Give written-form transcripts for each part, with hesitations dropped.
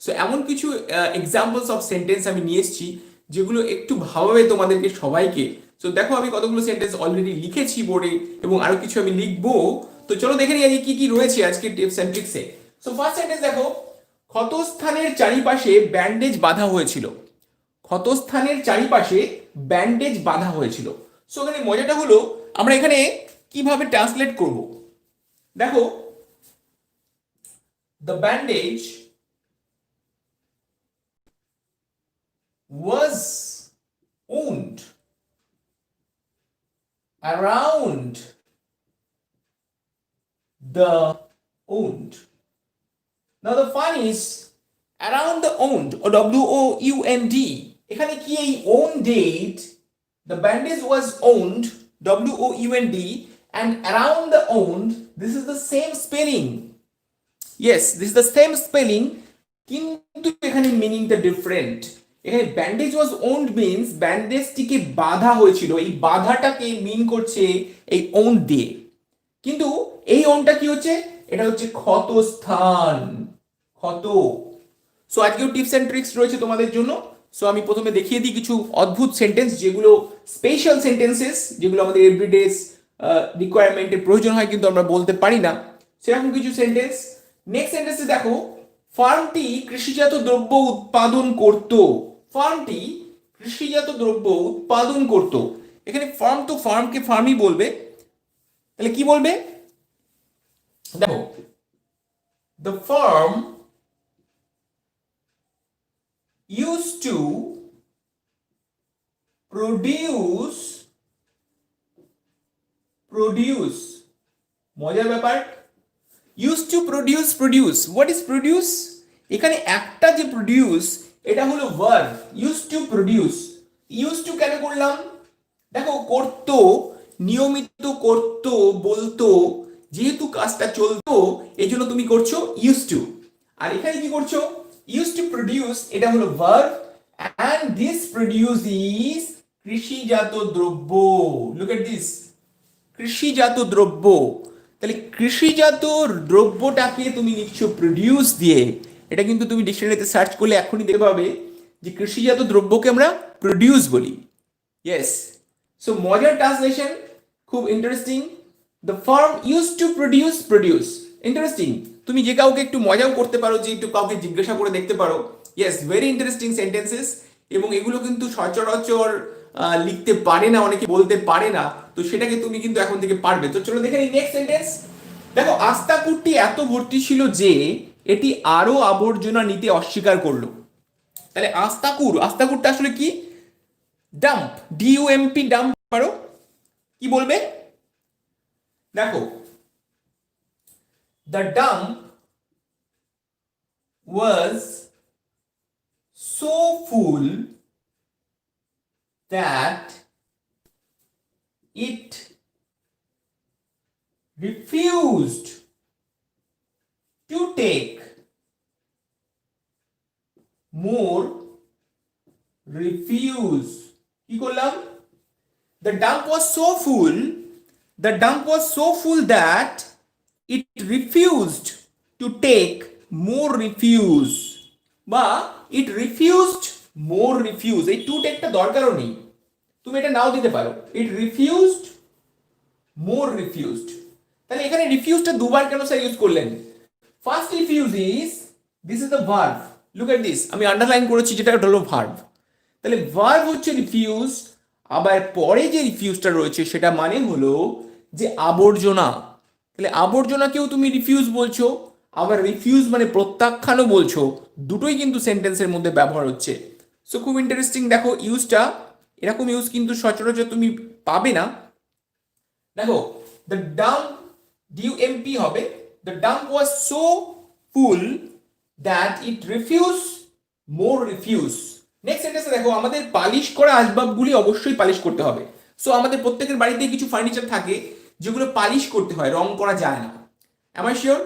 So এমন কিছু examples of sentence আমি নিয়ে এসেছি যেগুলো একটু ভাবাবে তোমাদেরকে সবাইকে। সো দেখো আমি কতগুলো সেন্টেন্স অলরেডি লিখেছি বোর্ডে এবং আরো কিছু আমি লিখবো। তো চলো দেখে নিই আজকে কি কি রয়েছে আজকে টিপস এন্ড ট্রিক্সে। সো ফার্স্ট সেন্টেন্স দেখো, ক্ষতস্থানের চারিপাশে ব্যান্ডেজ বাঁধা হয়েছিল। ক্ষতস্থানের চারিপাশে ব্যান্ডেজ বাঁধা হয়েছিল। সো এখানে মজাটা হলো আমরা এখানে কিভাবে ট্রান্সলেট করব। দেখো, the bandage was wound around the wound. Now the fun is around the wound or wound, এখানে কি এই wounded, the bandage was wound wound and around the wound, this is the same spelling. Yes, this is the same spelling, কিন্তু এখানে মিনিংটা different. এখানে bandage ওয়াজ owned means ব্যান্ডেজটিকে বাঁধা হয়েছিল, এই বাঁধাটাকে মিন করছে এই ওন্ড দিয়ে, কিন্তু এই ওন্ডটা কি হচ্ছে, এটা হচ্ছে ক্ষতস্থান, ক্ষত। সো আজকেও টিপস এন্ড ট্রিক্স রয়েছে তোমাদের জন্য। সো আমি প্রথমে দেখিয়ে দিই কিছু অদ্ভুত সেন্টেন্স যেগুলো স্পেশাল সেন্টেন্সেস, যেগুলো আমাদের এভরিডে রিকোয়ারমেন্টের প্রয়োজন হয় কিন্তু আমরা বলতে পারি না, সেরকম কিছু সেন্টেন্স। নেক্সট সেন্টেন্সে দেখো, ফার্মটি কৃষিজাত দ্রব্য উৎপাদন করত। ফার্মটি কৃষিজাত দ্রব্য উৎপাদন করত। এখানে ফার্ম তো ফার্মকে ফার্মই বলবে, তাহলে কি বলবে দেখো, the farm used to produce, মজার ব্যাপার, used to produce, what is produce? এখানে একটা যে produce এটা হলো verb, used to produce। used to কেন করলাম, দেখো করতো, নিয়মিত করতো, বলতো, যেহেতু কাজটা চলতো এই জন্য তুমি করছো used to। আর এখানে কি করছো, used to produce, এটা হলো verb and this produce is কৃষিজাত দ্রব্য। look at this, কৃষিজাত দ্রব্য। তাহলে কৃষিজাত দ্রব্যটাকে তুমি নিচ্ছো প্রডিউস দিয়ে। এটা কিন্তু তুমি ডিকশনারিতে সার্চ করলে এখনই দেখতে পাবে যে কৃষিজাত দ্রব্যকে আমরা প্রডিউস বলি। ইয়েস, সো মজার ট্রান্সলেশন, খুব interesting. The farm use to produce, interesting. তুমি যে কাউকে একটু মজাও করতে পারো, যে একটু কাউকে জিজ্ঞাসা করে দেখতে পারো। ইয়েস, ভেরি ইন্টারেস্টিং সেন্টেন্সেস, এবং এগুলো কিন্তু সচরাচর লিখতে পারে না, অনেকে বলতে পারে না, তো সেটাকে তুমি কিন্তু এখন থেকে পারবে। তো চলো দেখে নিই নেক্সট সেন্টেন্স। দেখো, আস্তাকুরটি এত ভর্তি ছিল যে এটি আরো আবর্জনা নিতে অস্বীকার করলো। তাহলে আস্তাকুরটা আসলে কি, ডাম্প, ডিইউএমপি, ডাম্প পারো, কি বলবে দেখো, the dump was so full that it refused to take more refuse। কি করলাম, the dump was so full, that it refused to take more refuse, বা it refused more refuse, এই টু টেকটা দরকারও নেই, তুমি এটা নাও দিতে পারো, ইট রিফিউজড মোর রিফিউজড। তাহলে এখানে রিফিউজটা দুবার কেন স্যার ইউজ করলেন? First refuse is, this is the verb, look at this, আমি আন্ডারলাইন করেছি যেটা হলো ভার্ব। তাহলে ভার্ব হচ্ছে রিফিউজ, আবার পরে যে রিফিউজটা রয়েছে সেটা মানে হলো যে আবর্জনা। তাহলে আবর্জনাকেও তুমি রিফিউজ বলছো, আবার রিফিউজ মানে প্রত্যাখ্যানও বলছো, দুটোই কিন্তু সেন্টেন্সের মধ্যে ব্যবহার হচ্ছে। সো খুব ইন্টারেস্টিং। দেখো ইউজটা, এরকম ইউজ কিন্তু সচরাচর তুমি পাবে না। দেখো, দ্য ডাম্প, ডিইউএমপি হবে, the dump was so full that it refuse more refuse. Next সেন্টেন্সে দেখো, আমাদের পালিশ করা আসবাবগুলি অবশ্যই পালিশ করতে হবে। সো আমাদের প্রত্যেকের বাড়িতে কিছু ফার্নিচার থাকে যেগুলো পালিশ করতে হয়, রং করা যায় না। Am I sure,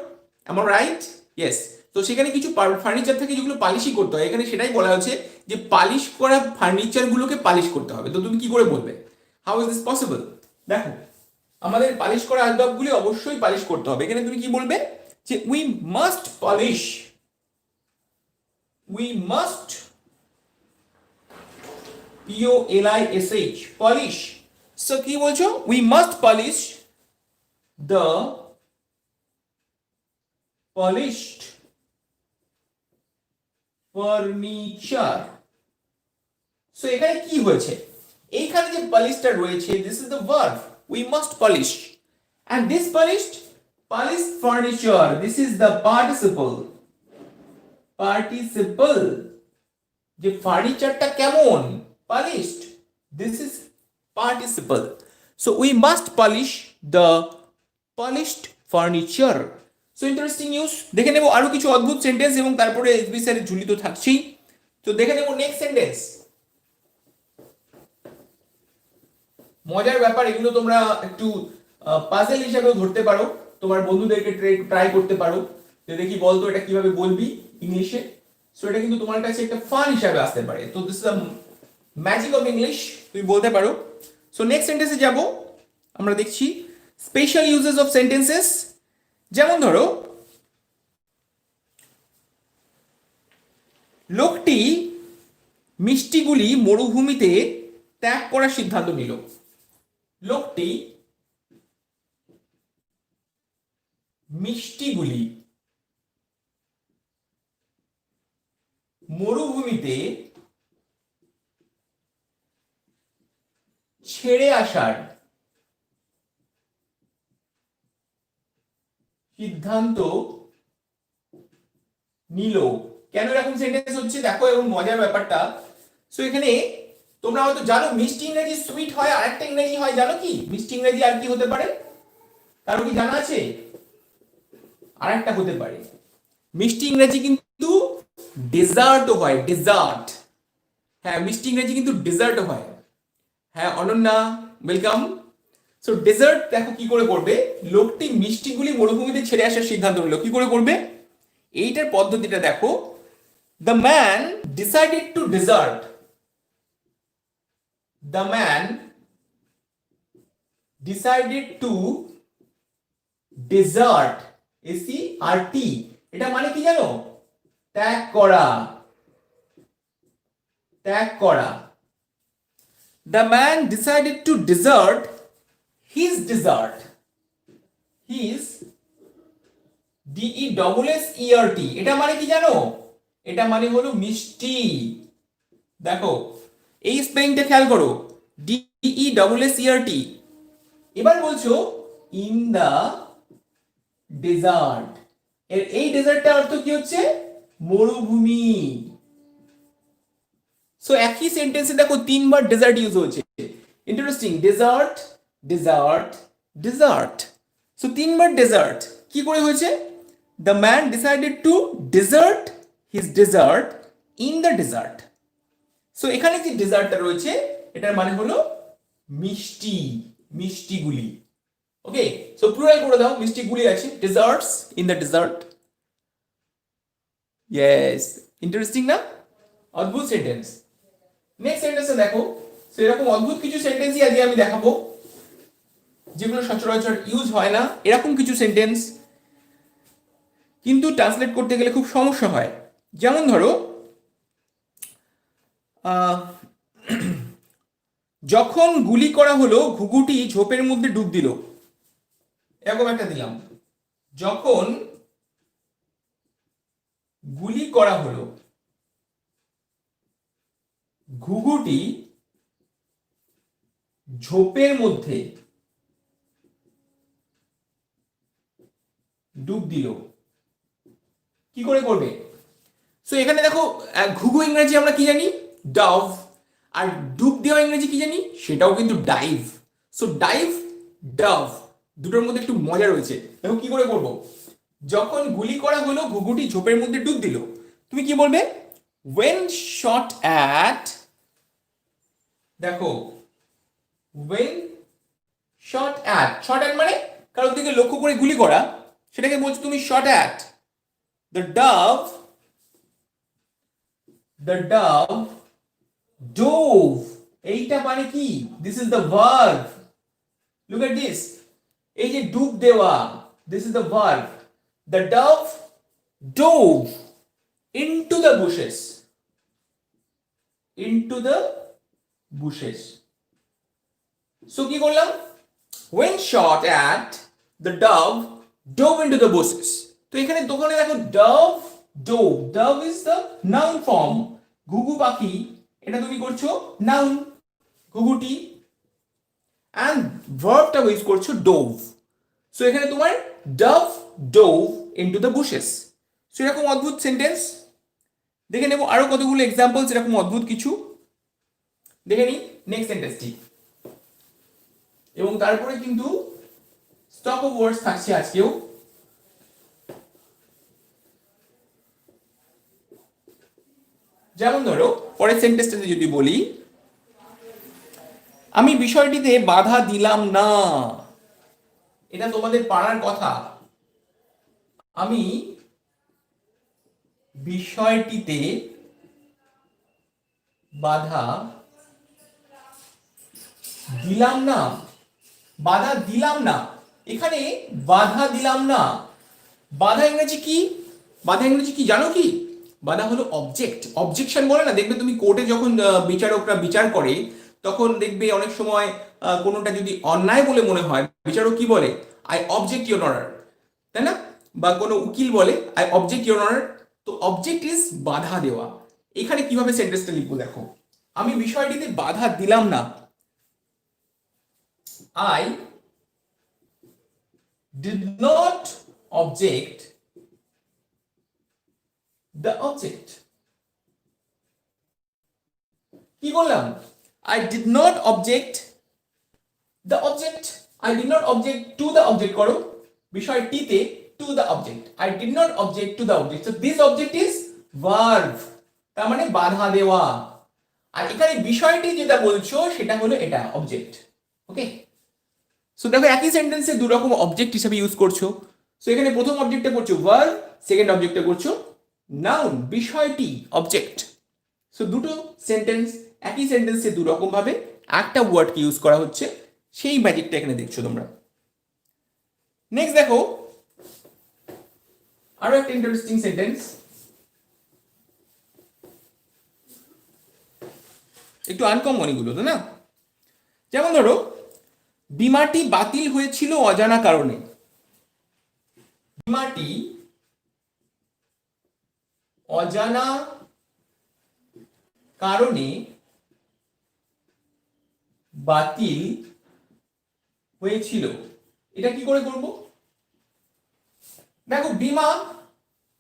am I right? Yes. তো সেখানে কিছু ফার্নিচার থাকে যেগুলো পালিশই করতে হয়, এখানে সেটাই বলা হচ্ছে যে পালিশ করা ফার্নিচারগুলোকে পালিশ করতে হবে। তো তুমি কি করে বলবে, হাউ ইজ দিস পসিবল? দেখো, আমাদের পালিশ করা আসবাবগুলি অবশ্যই পালিশ করতে হবে, এখানে তুমি কি বলবে যে we must polish, we must polish polish. So কি বলছো? We must polish the polished furniture. So এখানে কি হয়েছে? এইখানে যে পলিশটা রয়েছে, this is the verb. We must polish. And this polished furniture, this is the participle. যে ফার্নিচারটা কেমন? Polished. This is participle. So we must polish the polished furniture. So interesting news. দেখে নেব আরো কিছু অদ্ভুত সেন্টেন্স এবং তারপরে এসবি স্যারের ঝুলি তো থাকছেই। তো দেখে নেব নেক্সট সেন্টেন্স। মজার ব্যাপার, এগুলো তোমরা একটু পাজেল হিসাবেও ধরতে পারো, তোমার বন্ধুদেরকে ট্রাই করতে পারো যে দেখি বলতো এটা কিভাবে বলবি ইংলিশে। সো এটা কিন্তু তোমার কাছে একটা ফান হিসাবে আসতে পারে। তো this is the magic of English, তুমি বলতে পারো। সো নেক্সট সেন্টেন্সে যাব। আমরা দেখছি স্পেশাল ইউজেস অফ সেন্টেন্সেস। যেমন ধরো, লোকটি মিষ্টিগুলি মরুভূমিতে ত্যাগ করার সিদ্ধান্ত নিল। লোকটি মিষ্টিগুলি মরুভূমিতে ছেড়ে আসার সিদ্ধান্ত নিল। কেন এরকম সেন্টেন্স হচ্ছে দেখো, এবং মজার ব্যাপারটা। সো এখানে তোমরা হয়তো জানো মিষ্টি ইংরেজি সুইট হয়, আর একটা ইংরেজি হয় জানো কি? মিষ্টি ইংরেজি আর কি হতে পারে? কারো কি জানা আছে? আর একটা হতে পারে মিষ্টি ইংরেজি কিন্তু ডেজার্টও হয়, ডেজার্ট। হ্যাঁ, মিষ্টি ইংরেজি কিন্তু ডেজার্টও হয়। হ্যাঁ অনন্যা, ওয়েলকাম। সো ডেজার্ট দেখো কি করে করবে, লোকটি মিষ্টিগুলি মরুভূমিতে ছেড়ে আসার সিদ্ধান্ত নিল। কি করে করবে এইটার পদ্ধতিটা দেখো। The man decided to desert. The man decided to desert. SERT এটা মানে কি জানো? ত্যাগ করা, ত্যাগ করা। The man decided to desert his desert. His DESSERT এটা মানে কি জানো? এটা মানে হলো মিষ্টি। দেখো এই স্পেলিংটা খেয়াল করো, DESSERT। এবার বলছো ইন দা ডেজার্ট। এর এই ডেজার্টটার অর্থ কি হচ্ছে? মরুভূমি। সো একই সেন্টেন্সে দেখো তিনবার ডেজার্ট ইউজ হয়েছে। Interesting, desert, desert, desert. So তিনবার ডেজার্ট কি করে হয়েছে? The man decided to desert his dessert in the desert. সো এখানে যে ডেজার্টটা রয়েছে এটার মানে হলো মিষ্টি, মিষ্টিগুলি। ওকে, সো প্লুরাল করে দাও, মিষ্টিগুলি আছে, desserts in the desert. Yes, interesting না? অদ্ভুত সেন্টেন্স। নেক্সট সেন্টেন্সে দেখো, সো এরকম অদ্ভুত কিছু সেন্টেন্সই আজকে আমি দেখাবো যেগুলো সচরাচর ইউজ হয় না, এরকম কিছু সেন্টেন্স কিন্তু ট্রান্সলেট করতে গেলে খুব সমস্যা হয়। যেমন ধরো, যখন গুলি করা হলো ঘুঘুটি ঝোপের মধ্যে ডুব দিল। এরকম একটা দিলাম, যখন গুলি করা হলো ঘুঘুটি ঝোপের মধ্যে ডুব দিল। কি করে করবে? সো এখানে দেখো, ঘুঘু ইংরেজি আমরা কি জানি? ডাভ। আর ডুব দেওয়া ইংরেজি কি জানি? সেটাও কিন্তু ডাইভ। সো ডাইভ, ডাভ, দুটোর মধ্যে একটু মজা রয়েছে। দেখো কি করে করবো। যখন গুলি করা হলো ঘুঘুটি ঝোপের মধ্যে ডুব দিল, তুমি কি বলবে? when shot at, দেখো when shot at, shot at মানে কারোর দিকে লক্ষ্য করে গুলি করা, সেটাকে বলছো তুমি shot at। the dove dove, এইটা মানে কি? this is the verb, look at this, এই যে ডুব দেওয়া, this is the verb, the dove dove, into the bushes, into the bushes. So কি করলাম, when shot at the dove dove into the bushes. তো এখানে দোকানে দেখো dove, dove is the noun form, ঘুঘু পাখি, এটা তুমি করছো noun, ঘুঘুটি, and verb-টা ইউজ করছো dove. সো এখানে তোমার dove dove into the bushes. So এরকম অদ্ভুত সেন্টেন্স দেখে নেব, আরো কতগুলো এক্সাম্পলস এরকম অদ্ভুত কিছু দেখে নিই নেক্সট সেন্টেন্সটি, এবং তারপরে কিন্তু স্টক অফ ওয়ার্ডস থাকছে আজকেও। যেমন ধরো পরের সেন্টেন্সটাতে যদি বলি, আমি বিষয়টিতে বাধা দিলাম না, এটা তোমাদের পারার কথা। আমি বিষয়টিতে বাধা দিলাম না, বাধা দিলাম না, এখানে বাধা দিলাম না, বাধা ইংরেজি কি, বাধা ইংরেজি কি জানো কি, বাধা হলো অবজেক্ট, অবজেকশন বলে না, দেখবে তুমি কোর্টে যখন বিচারকরা বিচার করে তখন দেখবে অনেক সময় কোনোটা যদি অন্যায় বলে মনে হয় বিচারক কি বলে, আই অবজেক্ট ইওর অনার, তাই না, বা কোনো উকিল বলে আই অবজেক্ট ইওর অনার। তো অবজেক্ট ইজ বাধা দেওয়া। এখানে কিভাবে সেন্টেন্সটা লিখবো দেখো, আমি বিষয়টিতে বাধা দিলাম না, I did not object the object. কি করলাম, I did not object the object, I did not object to the object করো, বিষয়টিতে to the object, I did not object to the object, so this object is verb, তার মানে বাধা দেওয়া, আর এখানে বিষয়টি যেটা বলছো সেটা হলো এটা অবজেক্ট। ওকে, সো দেখো একই সেন্টেন্সে দু রকম অবজেক্ট হিসেবে ইউজ করছো। সো এখানে প্রথম অবজেক্টটা করছো ভার্ব, সেকেন্ড অবজেক্টটা করছো নাউন, বিষয়টি অবজেক্ট। সো দুটো সেন্টেন্স একই সেন্টেন্সে দু রকম ভাবে একটা ওয়ার্ডকে ইউজ করা হচ্ছে, সেই ম্যাজিকটা এখানে দেখছো তোমরা। নেক্সট দেখো আরো একটা ইন্টারেস্টিং সেন্টেন্স, একটু আনকমন এগুলো তো না। যেমন ধরো বিমাটি বাতিল হয়েছিল অজানা কারণে, বিমাটি অজানা কারণে বাতিল হয়েছিল, এটা কি করে করব, দেখো বিমা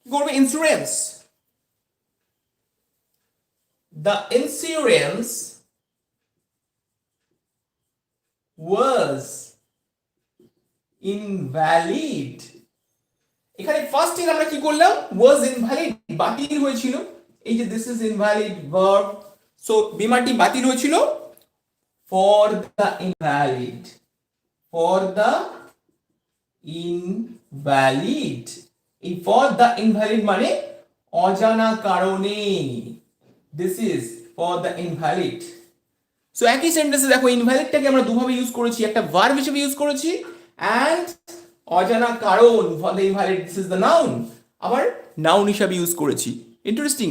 কি করবে, insurance, the insurance was invalid, এখানে ফার্স্ট এর আমরা কি করলাম, was invalid, বাতিল হয়েছিল, এই যে this is invalid verb, so বিমাটি বাতিল হয়েছিল for the invalid, for the invalid, এই for the invalid মানে অজানা কারণে, this is for the invalid। So একই সেন্টেন্সে দেখো ইনভ্যালিডটাকে আমরা দুভাবে ইউজ করেছি, একটা ভার্ব হিসেবে ইউজ করেছি এন্ড অজানা কারণ for the invalid, this is the noun, আবার নাউন হিসেবে ইউজ করেছি। Interesting,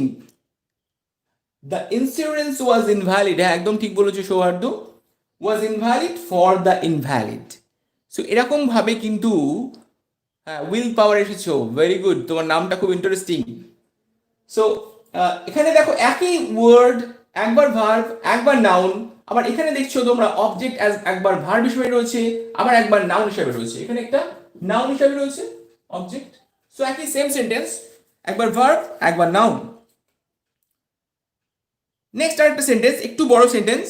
the insurance was invalid, হ্যাঁ একদম ঠিক বলেছো Sauharda, was invalid for the invalid. So এরকম ভাবে কিন্তু হ্যাঁ উইল পাওয়ার এসেছো, ভেরি গুড, তোমার নামটা খুব ইন্টারেস্টিং। সো এখানে দেখো একই ওয়ার্ড, একবার ভার্ব একবার নাউন, আবার এখানে দেখছো তোমরা অবজেক্ট অ্যাজ একবার ভার্ব হিসেবে রয়েছে, আবার একবার নাউন হিসেবে রয়েছে, এখানে একটা নাউন হিসেবে রয়েছে অবজেক্ট। সো একই সেম সেন্টেন্স, একবার ভার্ব একবার নাউন। নেক্সট আরেকটা সেন্টেন্স, একটু বড় সেন্টেন্স,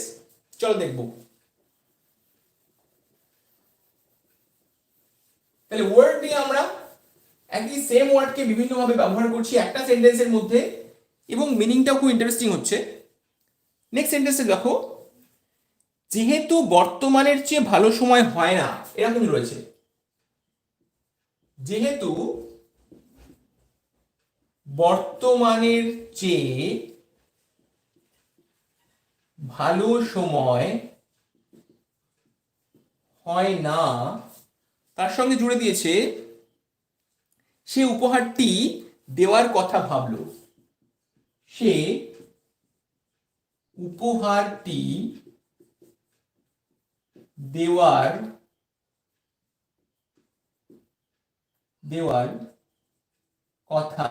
চলো দেখবো। তাহলে ওয়ার্ড নিয়ে আমরা একই সেম ওয়ার্ডকে বিভিন্নভাবে ব্যবহার করছি একটা সেন্টেন্সের মধ্যে, এবং মিনিংটাও খুব ইন্টারেস্টিং হচ্ছে। নেক্সট সেন্টেন্সে দেখো, যেহেতু বর্তমানের চেয়ে ভালো সময় হয় না, এরকম রয়েছে, যেহেতু বর্তমানের চেয়ে ভালো সময় হয় না, তার সঙ্গে জুড়ে দিয়েছে সে উপহারটি দেওয়ার কথা ভাবলো। সে উপহারটি দেওয়ার কথা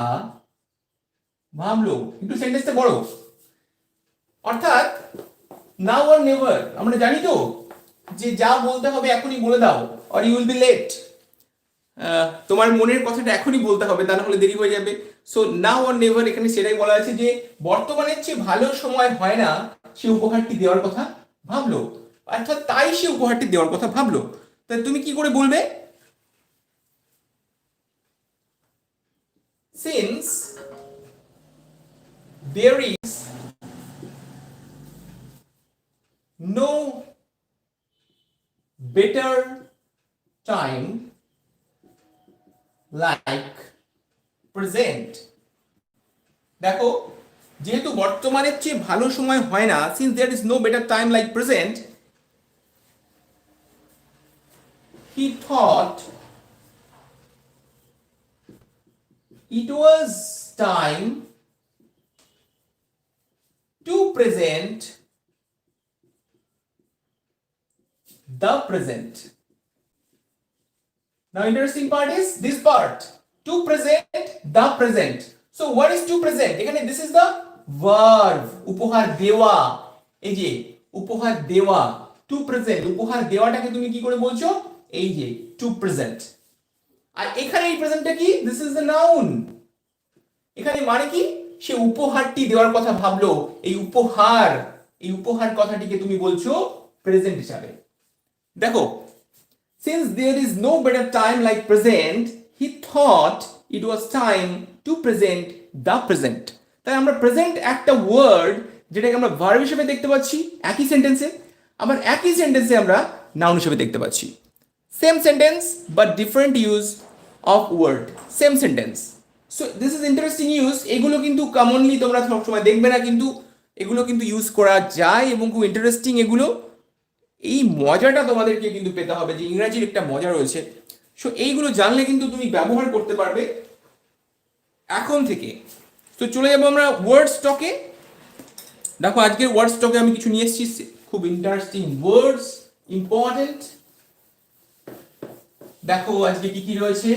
ভাবলো। একটু সেন্টেন্সটা বড়। অর্থাৎ নাও আর নেভার আমরা জানি তো যে যা বলতে হবে এখনই বলে দাও, or you will be late. তোমার মনের কথাটা এখনই বলতে হবে, তা না হলে দেরি হয়ে যাবে। সো নাও আর নেভার এখানে সেটাই বলা আছে যে বর্তমানের চেয়ে ভালো সময় হয় না সে উপহারটি দেওয়ার কথা ভাবলো, অর্থাৎ তাই সে উপহারটি দেওয়ার কথা ভাবলো। তাই তুমি কি করে বলবে? Since there is no better time like present। দেখো, যেহেতু বর্তমানের চেয়ে ভালো সময় হয় না, since there is no better time like present, he thought it was time to present the present। Now interesting part is this part, to present the present। So what is to present? এখানে this is the verb, উপহার দেওয়া। এই যে উপহার দেওয়া, to present, উপহার দেওয়াটাকে তুমি কি করে বলছো? এই যে to present। আর এখানে এই প্রেজেন্টটা কি? this is the noun। এখানে মানে কি? সে উপহারটি দেওয়ার কথা ভাবলো। এই উপহার কথাটিকে তুমি বলছো প্রেজেন্ট হিসাবে। দেখো, since there is no better time like present, he thought it was time to present the present। তাই আমরা প্রেজেন্ট একটা ওয়ার্ড যেটাকে আমরা ভার্ব হিসেবে দেখতে পাচ্ছি একই সেন্টেন্সে, আবার একই সেন্টেন্সে আমরা নাউন হিসেবে দেখতে পাচ্ছি। Same sentence but different use of word, same sentence. So this is interesting use. এগুলো কিন্তু কমনলি তোমরা সবসময় দেখবে না, কিন্তু এগুলো কিন্তু ইউজ করা যায় এবং খুব ইন্টারেস্টিং এগুলো। এই মজাটা তোমাদেরকে কিন্তু পেতে হবে যে ইংরাজির একটা মজা রয়েছে। সো এইগুলো জানলে কিন্তু তুমি ব্যবহার করতে পারবে এখন থেকে। তো চলে যাবো আমরা ওয়ার্ড স্টকে। দেখো, আজকের ওয়ার্ড স্টকে আমি কিছু নিয়ে এসেছি খুব ইন্টারেস্টিং ওয়ার্ডস, ইম্পর্টেন্ট। দেখো আজকে কি কি রয়েছে।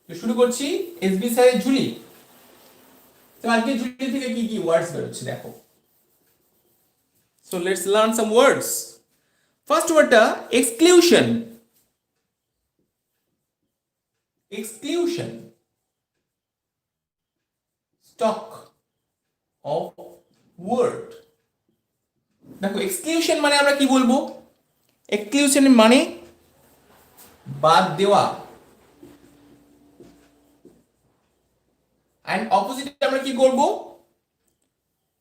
তো শুরু করছি এসবি স্যারের ঝুলি। তো আজকে ঝুলি থেকে কি কি ওয়ার্ডস বেরোচ্ছে দেখো। So let's learn some words. First word টা exclusion। Exclusion, stock of word। দেখো, exclusion মানে আমরা কি বলবো? exclusion মানে বাদ দেওয়া, and opposite আমরা কি করব?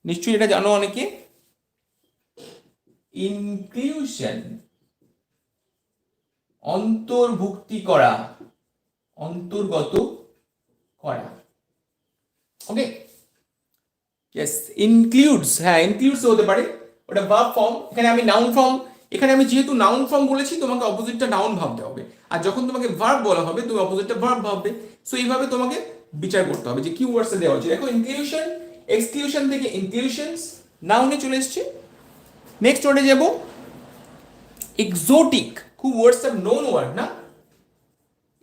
নিশ্চয়ই এটা জানো অনেকে, ইনক্লুশন, অন্তর্ভুক্তি করা, অন্তর্গত করা। ওকে, ইয়েস, ইনক্লুডস, হ্যাঁ ইনক্লুডস হতে পারে, ওটা ভার্ব ফর্ম। এখানে আমি নাউন ফর্ম, এখানে আমি যেহেতু নাউন ফর্ম বলেছি তোমাকে অপোজিটটা নাউন ভাবতে হবে, আর যখন তোমাকে ভার্ব বলা হবে তুমি অপোজিটটা ভার্ব ভাববে। সো এইভাবে তোমাকে বিচার করতে হবে যে কি ওয়ার্ডস দেওয়া হচ্ছে। দেখো, ইনক্লুশন, এক্সক্লুশন থেকে ইনক্লুশনস, নাউনে চলে এসেছে। নেক্সট ওয়ার্ডে যাব, এক্সোটিক। খুব ওয়ার্ডস অফ নোন ওয়ার্ড না,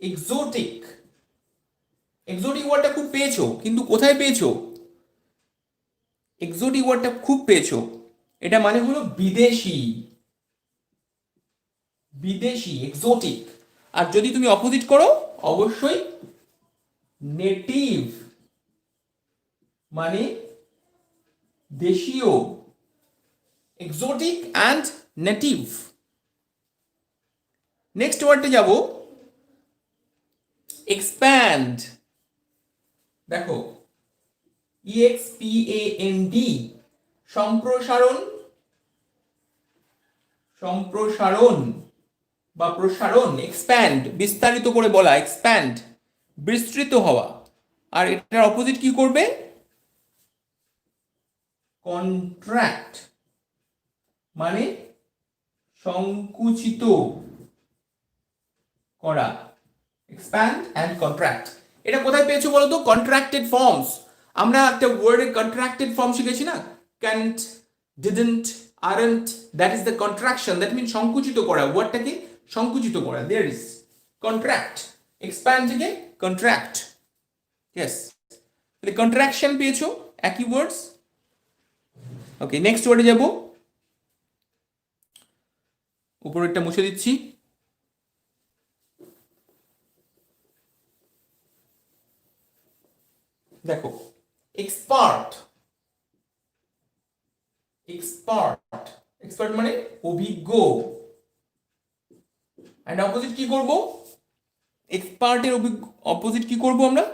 এক্সোটিক। এক্সোটিক ওয়ার্ডটা খুব পেয়েছো, কিন্তু কোথায় পেয়েছো? এক্সোটিক ওয়ার্ডটা খুব পেয়েছো, এটা মানে হলো বিদেশি, বিদেশি, এক্সোটিক। আর যদি তুমি অপোজিট করো অবশ্যই নেটিভ, মানে দেশীয়। Exotic and native. নেক্সট ওয়ার্ডে যাব, এক্সপ্যান্ড। দেখো, EXPAND, সম্প্রসারণ, সম্প্রসারণ বা প্রসারণ। এক্সপ্যান্ড, বিস্তারিত করে বলা, এক্সপ্যান্ড, বিস্তৃত হওয়া। আর এটার অপোজিট কি করবে? কন্ট্রাক্ট, মানে সংকুচিত করা। এক্সপ্যান্ড অ্যান্ড কন্ট্রাক্ট, এটা কোথায় পেয়েছো বলো তো? Contracted forms. আমরা একটা ওয়ার্ডের কন্ট্রাক্টেড ফর্ম শিখেছি না, can't, didn't, aren't, that is the contraction, that mean সংকুচিত করা, ওয়ার্ডটাকে সংকুচিত করা, দেয়ার ইজ কন্ট্রাক্ট, এক্সপ্যান্ড থেকে কন্ট্রাক্ট, ইয়েস, তাহলে কন্ট্রাকশন পেয়েছো, একই ওয়ার্ডস। ওকে, নেক্সট ওয়ার্ডে যাব, উপরেরটা মুছে দিচ্ছি। দেখো, এক্সপার্ট, এক্সপার্ট, এক্সপার্ট মানে অভিজ্ঞ, এন্ড অপোজিট কি করব? এক্সপার্টের অপোজিট কি করব আমরা?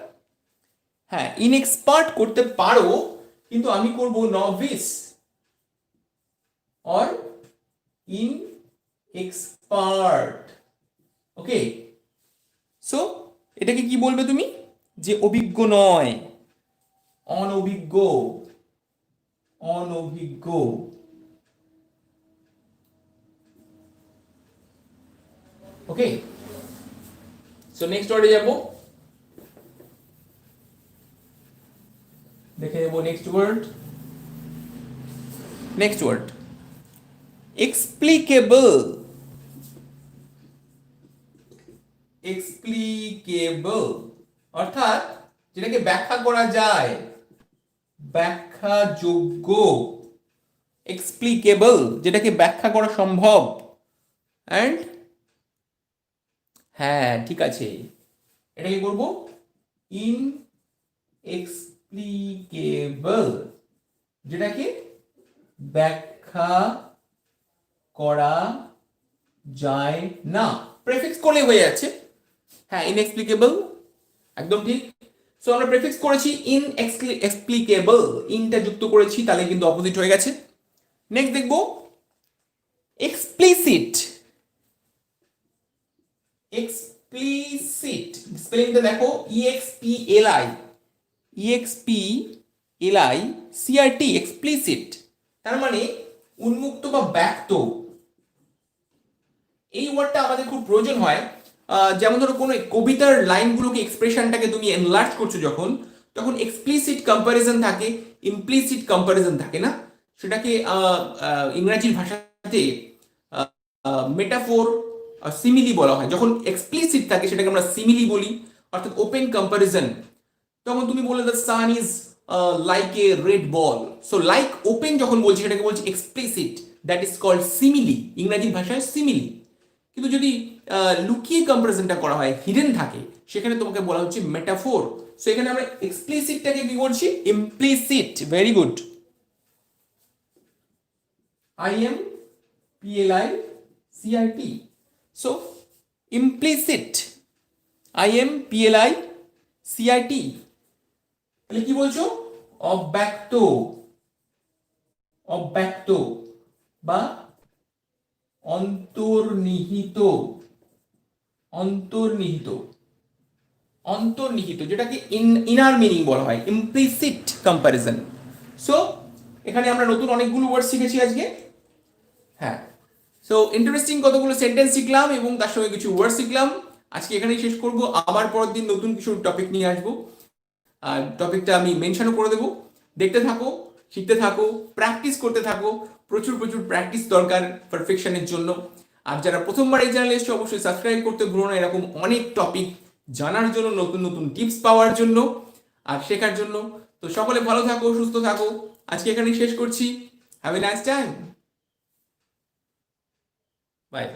হ্যাঁ, ইনএক্সপার্ট করতে পারো, কিন্তু আমি করব নভিস অর ইনএক্সপার্ট। ওকে, সো এটাকে কি বলবে তুমি? যে অভিজ্ঞ নয়, অনভিজ্ঞ, অনভিজ্ঞ। ওকে, সো নেক্সট ওয়ার্ডে যাব, দেখে নেব নেক্সট ওয়ার্ড। নেক্সট ওয়ার্ড এক্সপ্লিকেবল, এক্সপ্লিকেবল অর্থাৎ যেটাকে ব্যাখ্যা করা যায়, ব্যাখ্যাযোগ্য, এক্সপ্লিকেবল যেটাকে ব্যাখ্যা করা সম্ভব। অ্যান্ড হ্যাঁ ঠিক আছে, এটাকে করব ইনএক্সপ্লিকেবল, যেটাকে ব্যাখ্যা করা যায় না। প্রেফিক্স করলে হয়ে যাচ্ছে। হ্যাঁ, ইনএক্সপ্লিকেবল একদম ঠিক। সো আমরা প্রেফিক্স করেছি ইনএক্সপ্লিকেবল, ইনটা যুক্ত করেছি, তাহলে কিন্তু অপোজিট হয়ে গেছে। নেক্সট দেখব এক্সপ্লিসিট, এক্সপ্লিসিট স্পেলিংটা দেখো, ইএক্সপিএলআই, ইএক্সপিএলআই সিআরটি, এক্সপ্লিসিট তার মানে উন্মুক্ত বা ব্যক্ত। এই ওয়ার্ডটা আমাদের খুব প্রয়োজন হয়, যেমন ধরো কোনো কবিতার লাইনগুলোকে, এক্সপ্রেশনটাকে তুমি এনলার্জ করছো যখন, তখন এক্সপ্লিসিট কম্প্যারিজন থাকে, ইমপ্লিসিট কম্প্যারিজন থাকে না, সেটাকে ইংরেজির ভাষাতে মেটাফোর, সিমিলি বলা হয়। যখন এক্সপ্লিসিট থাকে সেটাকে আমরা সিমিলি বলি, অর্থাৎ ওপেন কম্প্যারিজন। তখন তুমি বললে the sun is like a red ball, so like open যখন বলছি সেটাকে বলছি explicit, that is called simile, ইংরেজির ভাষায় সিমিলি। কিন্তু যদি লুকিয়ে কম্পারিজনটা করা হয়, হিডেন থাকে, সেখানে তোমাকে বলা হচ্ছে মেটাফোর। সো এখানে আমরা এক্সপ্লিসিটটাকে কি করছি? Implicit. Very good, I M P L I C R T, so implicit, I M P L I C R T. তাহলে কি বলছো? অব্যক্ত, অব্যক্ত বা অন্তর্নিহিত, অন্তর্নিহিত, অন্তর্নিহিত যেটাকে ইনার মিনিং বলা হয়, ইমপ্লিসিট কম্প্যারিজন। সো এখানে আমরা নতুন অনেকগুলো ওয়ার্ড শিখেছি আজকে। হ্যাঁ, সো ইন্টারেস্টিং কতগুলো সেন্টেন্স শিখলাম এবং তার সঙ্গে কিছু ওয়ার্ড শিখলাম। আজকে এখানেই শেষ করব, আবার পরের দিন নতুন কিছু টপিক নিয়ে আসবো, আর টপিকটা আমি মেনশনও করে দেবো। দেখতে থাকো, শিখতে থাকো, প্র্যাকটিস করতে থাকো, প্রচুর প্রচুর প্র্যাকটিস দরকার পারফেকশনের জন্য। আর যারা প্রথমবার এই চ্যানেলে এসেছে অবশ্যই সাবস্ক্রাইব করতে ভুলো না, এরকম অনেক টপিক জানার জন্য, নতুন নতুন টিপস পাওয়ার জন্য আর শেখার জন্য। তো সকলে ভালো থাকো, সুস্থ থাকো, আজকে এখানেই শেষ করছি। Have a nice time, by.